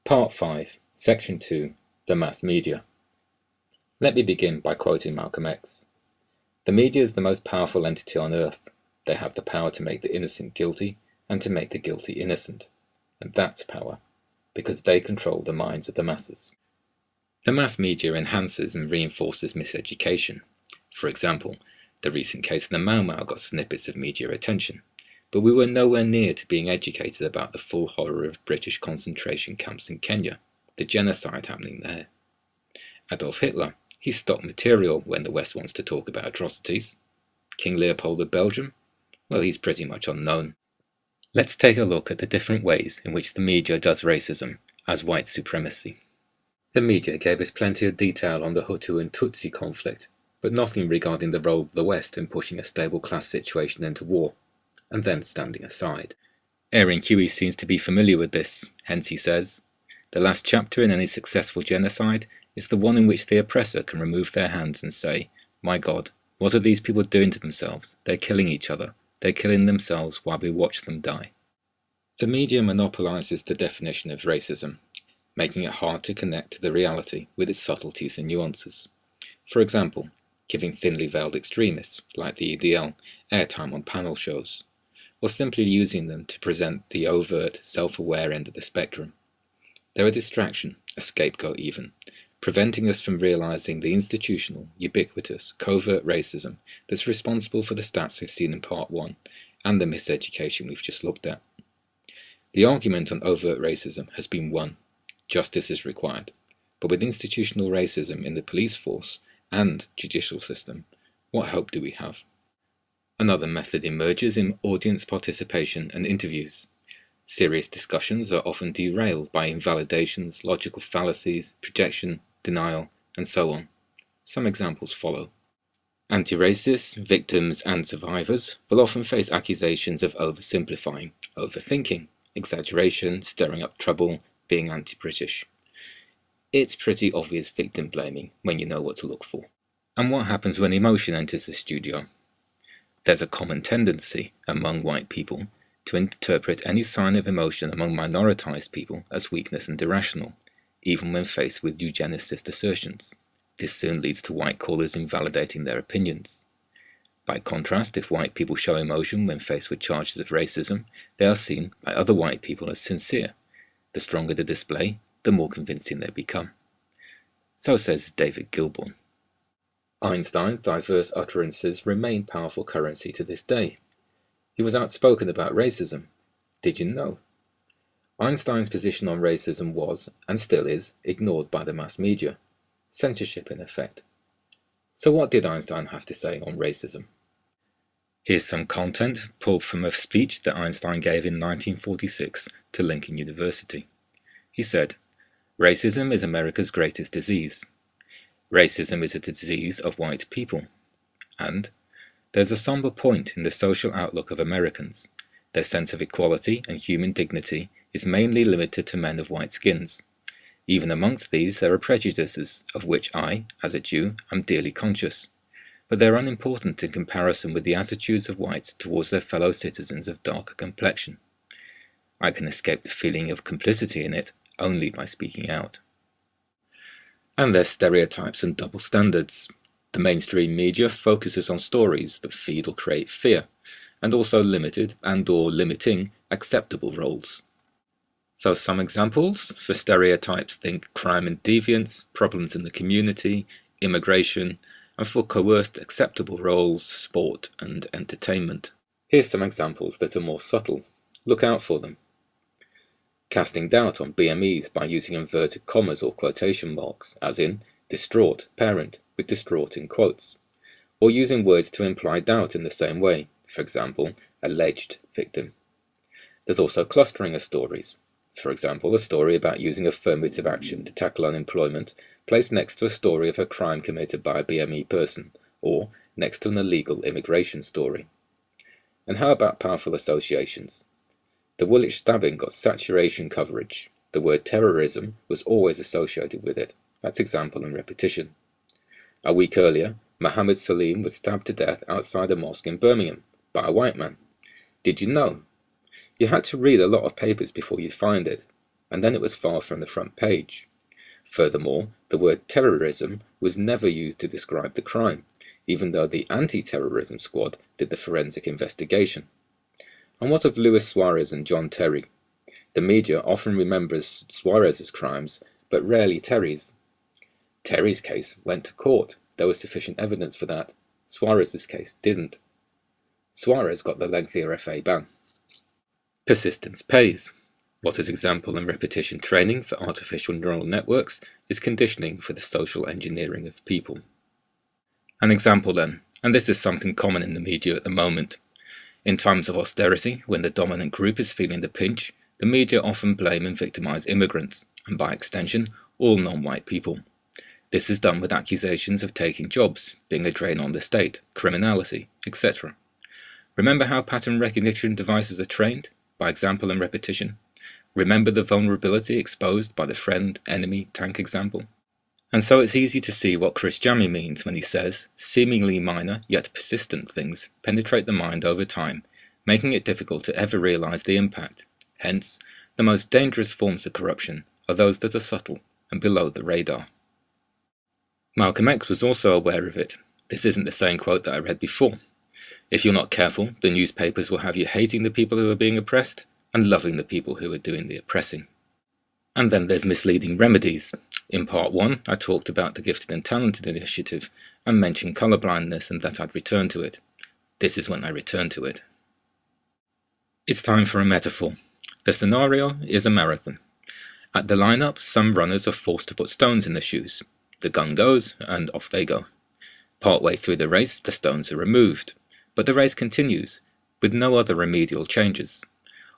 Part 5, Section 2, The Mass Media. Let me begin by quoting Malcolm X. The media is the most powerful entity on earth. They have the power to make the innocent guilty and to make the guilty innocent. And that's power, because they control the minds of the masses. The mass media enhances and reinforces miseducation. For example, the recent case of the Mau Mau got snippets of media attention, but we were nowhere near to being educated about the full horror of British concentration camps in Kenya, the genocide happening there. Adolf Hitler, he's stock material when the West wants to talk about atrocities. King Leopold of Belgium, well, he's pretty much unknown. Let's take a look at the different ways in which the media does racism as white supremacy. The media gave us plenty of detail on the Hutu and Tutsi conflict, but nothing regarding the role of the West in pushing a stable class situation into war, and then standing aside. Aaron Huey seems to be familiar with this, hence he says, "The last chapter in any successful genocide is the one in which the oppressor can remove their hands and say, 'My God, what are these people doing to themselves? They're killing each other. They're killing themselves while we watch them die.'" The media monopolizes the definition of racism, making it hard to connect to the reality with its subtleties and nuances. For example, giving thinly veiled extremists, like the EDL, airtime on panel shows, or simply using them to present the overt, self-aware end of the spectrum. They're a distraction, a scapegoat even, preventing us from realizing the institutional, ubiquitous, covert racism that's responsible for the stats we've seen in Part 1 and the miseducation we've just looked at. The argument on overt racism has been won. Justice is required. But with institutional racism in the police force and judicial system, what hope do we have? Another method emerges in audience participation and interviews. Serious discussions are often derailed by invalidations, logical fallacies, projection, denial, and so on. Some examples follow. Anti-racists, victims, and survivors will often face accusations of oversimplifying, overthinking, exaggeration, stirring up trouble, being anti-British. It's pretty obvious victim blaming when you know what to look for. And what happens when emotion enters the studio? There's a common tendency among white people to interpret any sign of emotion among minoritized people as weakness and irrational, even when faced with eugenicist assertions. This soon leads to white callers invalidating their opinions. By contrast, if white people show emotion when faced with charges of racism, they are seen by other white people as sincere. The stronger the display, the more convincing they become. So says David Gilbourne. Einstein's diverse utterances remain powerful currency to this day. He was outspoken about racism. Did you know? Einstein's position on racism was, and still is, ignored by the mass media. Censorship in effect. So what did Einstein have to say on racism? Here's some content pulled from a speech that Einstein gave in 1946 to Lincoln University. He said, "Racism is America's greatest disease. Racism is a disease of white people. And there's a somber point in the social outlook of Americans. Their sense of equality and human dignity is mainly limited to men of white skins. Even amongst these there are prejudices, of which I, as a Jew, am dearly conscious. But they're unimportant in comparison with the attitudes of whites towards their fellow citizens of darker complexion. I can escape the feeling of complicity in it only by speaking out." And there's stereotypes and double standards. The mainstream media focuses on stories that feed or create fear, and also limited and/or limiting acceptable roles. So some examples for stereotypes: think crime and deviance, problems in the community, immigration, and for coerced acceptable roles, sport and entertainment. Here's some examples that are more subtle. Look out for them. Casting doubt on BMEs by using inverted commas or quotation marks, as in distraught parent with distraught in quotes, or using words to imply doubt in the same way, for example, alleged victim. There's also clustering of stories. For example, a story about using affirmative action to tackle unemployment placed next to a story of a crime committed by a BME person, or next to an illegal immigration story. And how about powerful associations? The Woolwich stabbing got saturation coverage. The word terrorism was always associated with it. That's example and repetition. A week earlier, Mohammed Salim was stabbed to death outside a mosque in Birmingham by a white man. Did you know? You had to read a lot of papers before you'd find it. and then it was far from the front page. Furthermore, the word terrorism was never used to describe the crime, even though the anti-terrorism squad did the forensic investigation. And what of Luis Suarez and John Terry? The media often remembers Suarez's crimes, but rarely Terry's. Terry's case went to court. There was sufficient evidence for that. Suarez's case didn't. Suarez got the lengthier FA ban. Persistence pays. What is example and repetition training for artificial neural networks is conditioning for the social engineering of people. An example then, and this is something common in the media at the moment. In times of austerity, when the dominant group is feeling the pinch, the media often blame and victimize immigrants, and by extension, all non-white people. This is done with accusations of taking jobs, being a drain on the state, criminality, etc. Remember how pattern recognition devices are trained? By example and repetition. Remember the vulnerability exposed by the friend-enemy tank example? And so it's easy to see what Chris Jami means when he says, seemingly minor yet persistent things penetrate the mind over time, making it difficult to ever realize the impact. Hence, the most dangerous forms of corruption are those that are subtle and below the radar. Malcolm X was also aware of it. This isn't the same quote that I read before. If you're not careful, the newspapers will have you hating the people who are being oppressed and loving the people who are doing the oppressing. And then there's misleading remedies. In part 1, I talked about the Gifted and Talented initiative and mentioned colorblindness and that I'd return to it. This is when I return to it. It's time for a metaphor. The scenario is a marathon. At the lineup, some runners are forced to put stones in their shoes. The gun goes, and off they go. Partway through the race, the stones are removed. But the race continues, with no other remedial changes.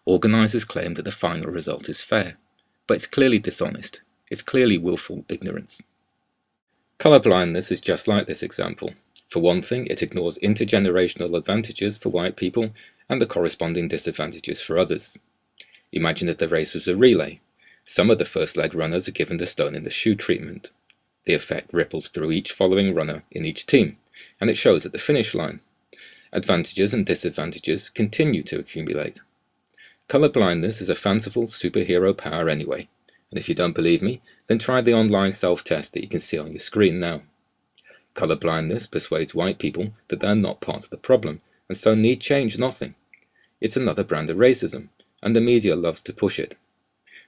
Organisers claim that the final result is fair, but it's clearly dishonest. It's clearly willful ignorance. Colorblindness is just like this example. For one thing, it ignores intergenerational advantages for white people and the corresponding disadvantages for others. Imagine that the race was a relay. Some of the first leg runners are given the stone in the shoe treatment. The effect ripples through each following runner in each team, and it shows at the finish line. Advantages and disadvantages continue to accumulate. Colorblindness is a fanciful superhero power anyway, and if you don't believe me, then try the online self-test that you can see on your screen now. Colorblindness persuades white people that they are not part of the problem, and so need change nothing. It's another brand of racism, and the media loves to push it.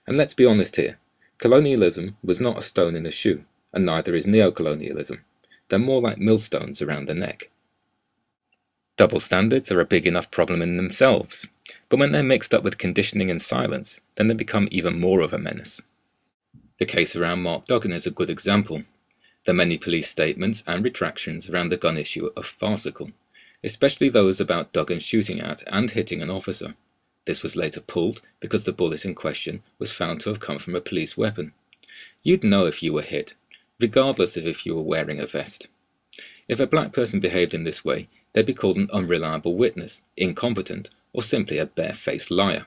And let's be honest here, colonialism was not a stone in a shoe, and neither is neocolonialism. They're more like millstones around the neck. Double standards are a big enough problem in themselves, but when they're mixed up with conditioning and silence, then they become even more of a menace. The case around Mark Duggan is a good example. The many police statements and retractions around the gun issue are farcical, especially those about Duggan shooting at and hitting an officer. This was later pulled because the bullet in question was found to have come from a police weapon. You'd know if you were hit, regardless of if you were wearing a vest. If a black person behaved in this way, they'd be called an unreliable witness, incompetent, or simply a barefaced liar.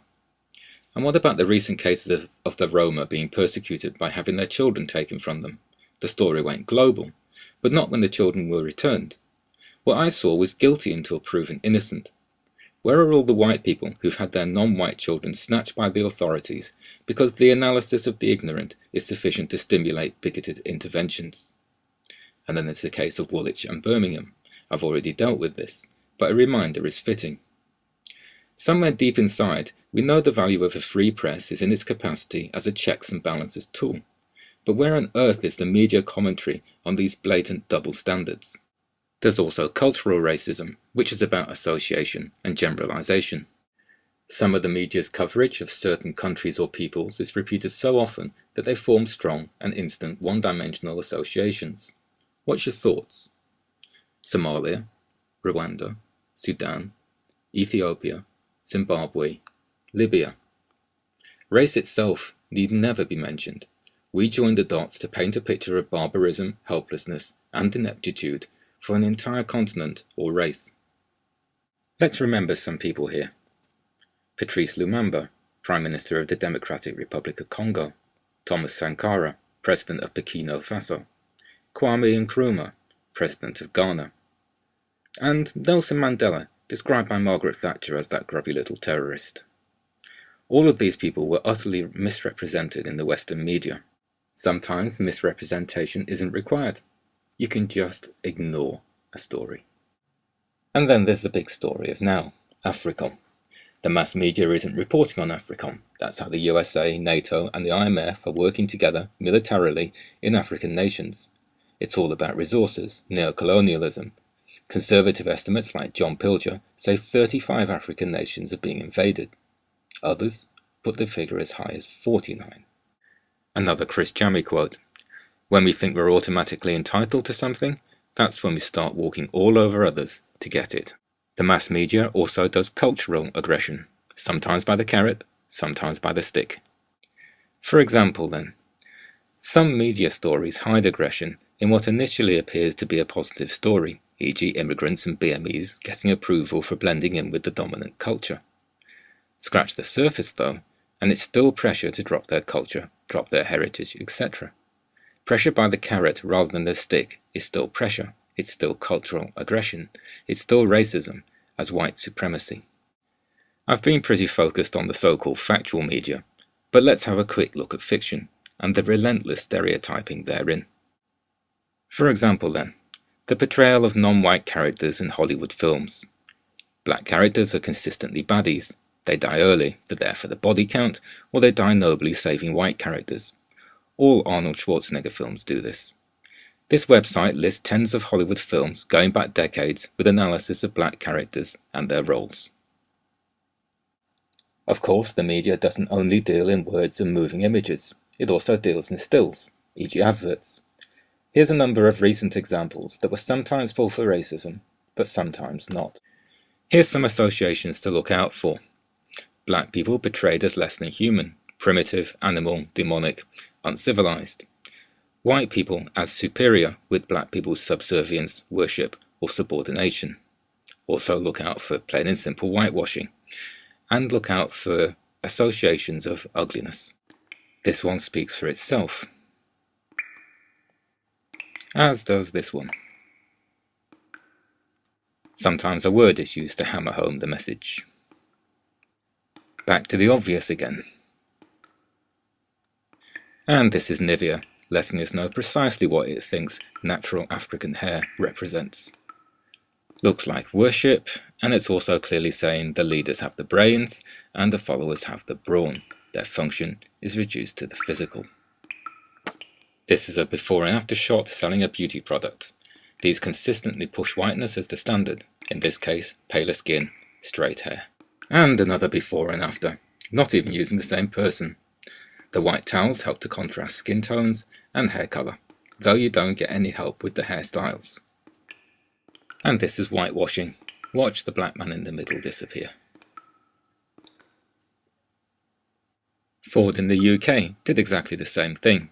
And what about the recent cases of the Roma being persecuted by having their children taken from them? The story went global, but not when the children were returned. What I saw was guilty until proven innocent. Where are all the white people who've had their non-white children snatched by the authorities because the analysis of the ignorant is sufficient to stimulate bigoted interventions? And then there's the case of Woolwich and Birmingham. I've already dealt with this, but a reminder is fitting. Somewhere deep inside, we know the value of a free press is in its capacity as a checks and balances tool. But where on earth is the media commentary on these blatant double standards? There's also cultural racism, which is about association and generalization. Some of the media's coverage of certain countries or peoples is repeated so often that they form strong and instant one-dimensional associations. What's your thoughts? Somalia, Rwanda, Sudan, Ethiopia, Zimbabwe, Libya. Race itself need never be mentioned. We join the dots to paint a picture of barbarism, helplessness, and ineptitude for an entire continent or race. Let's remember some people here. Patrice Lumumba, Prime Minister of the Democratic Republic of Congo. Thomas Sankara, President of Burkina Faso. Kwame Nkrumah, President of Ghana. And Nelson Mandela, described by Margaret Thatcher as that grubby little terrorist. All of these people were utterly misrepresented in the Western media. Sometimes misrepresentation isn't required. You can just ignore a story. And then there's the big story of now, AFRICOM. The mass media isn't reporting on AFRICOM. That's how the USA, NATO, and the IMF are working together militarily in African nations. It's all about resources, neocolonialism. Conservative estimates like John Pilger say 35 African nations are being invaded. Others put the figure as high as 49. Another Chris Jamy quote: "When we think we're automatically entitled to something, that's when we start walking all over others to get it." The mass media also does cultural aggression, sometimes by the carrot, sometimes by the stick. For example then, some media stories hide aggression in what initially appears to be a positive story, e.g. immigrants and BMEs getting approval for blending in with the dominant culture. Scratch the surface though, and it's still pressure to drop their culture, drop their heritage, etc. Pressure by the carrot rather than the stick is still pressure. It's still cultural aggression. It's still racism as white supremacy. I've been pretty focused on the so-called factual media, but let's have a quick look at fiction and the relentless stereotyping therein. For example then, the portrayal of non-white characters in Hollywood films. Black characters are consistently baddies. They die early, they're there for the body count, or they die nobly saving white characters. All Arnold Schwarzenegger films do this. This website lists tens of Hollywood films going back decades with analysis of black characters and their roles. Of course, the media doesn't only deal in words and moving images, it also deals in stills, e.g. adverts. Here's a number of recent examples that were sometimes pulled for racism, but sometimes not. Here's some associations to look out for. Black people portrayed as less than human, primitive, animal, demonic, uncivilized. White people as superior, with black people's subservience, worship, or subordination. Also look out for plain and simple whitewashing. And look out for associations of ugliness. This one speaks for itself, as does this one. Sometimes a word is used to hammer home the message. Back to the obvious again. And this is Nivea, letting us know precisely what it thinks natural African hair represents. Looks like worship, and it's also clearly saying the leaders have the brains and the followers have the brawn. Their function is reduced to the physical. This is a before and after shot selling a beauty product. These consistently push whiteness as the standard, in this case paler skin, straight hair. And another before and after, not even using the same person. The white towels help to contrast skin tones and hair colour, though you don't get any help with the hairstyles. And this is whitewashing. Watch the black man in the middle disappear. Ford in the UK did exactly the same thing,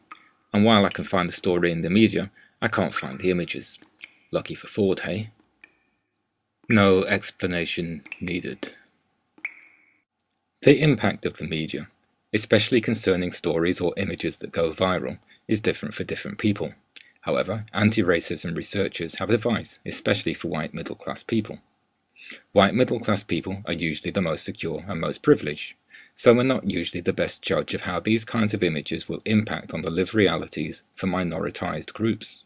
and while I can find the story in the media, I can't find the images. Lucky for Ford, hey? No explanation needed. The impact of the media, especially concerning stories or images that go viral, is different for different people. However, anti-racism researchers have advice, especially for white middle-class people. White middle-class people are usually the most secure and most privileged, so we're not usually the best judge of how these kinds of images will impact on the lived realities for minoritized groups.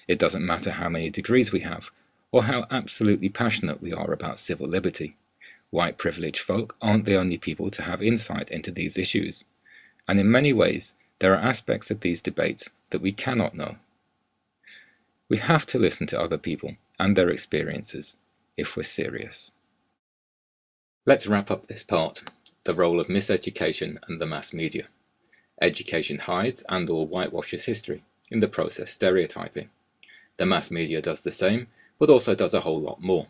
It doesn't matter how many degrees we have, or how absolutely passionate we are about civil liberty. White privileged folk aren't the only people to have insight into these issues, and in many ways there are aspects of these debates that we cannot know. We have to listen to other people and their experiences if we're serious. Let's wrap up this part, the role of miseducation and the mass media. Education hides and/or whitewashes history, in the process stereotyping. The mass media does the same, but also does a whole lot more,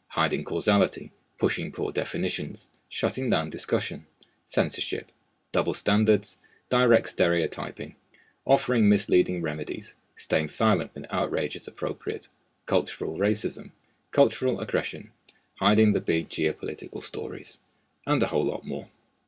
hiding causality, pushing poor definitions, shutting down discussion, censorship, double standards, direct stereotyping, offering misleading remedies, staying silent when outrage is appropriate, cultural racism, cultural aggression, hiding the big geopolitical stories, and a whole lot more.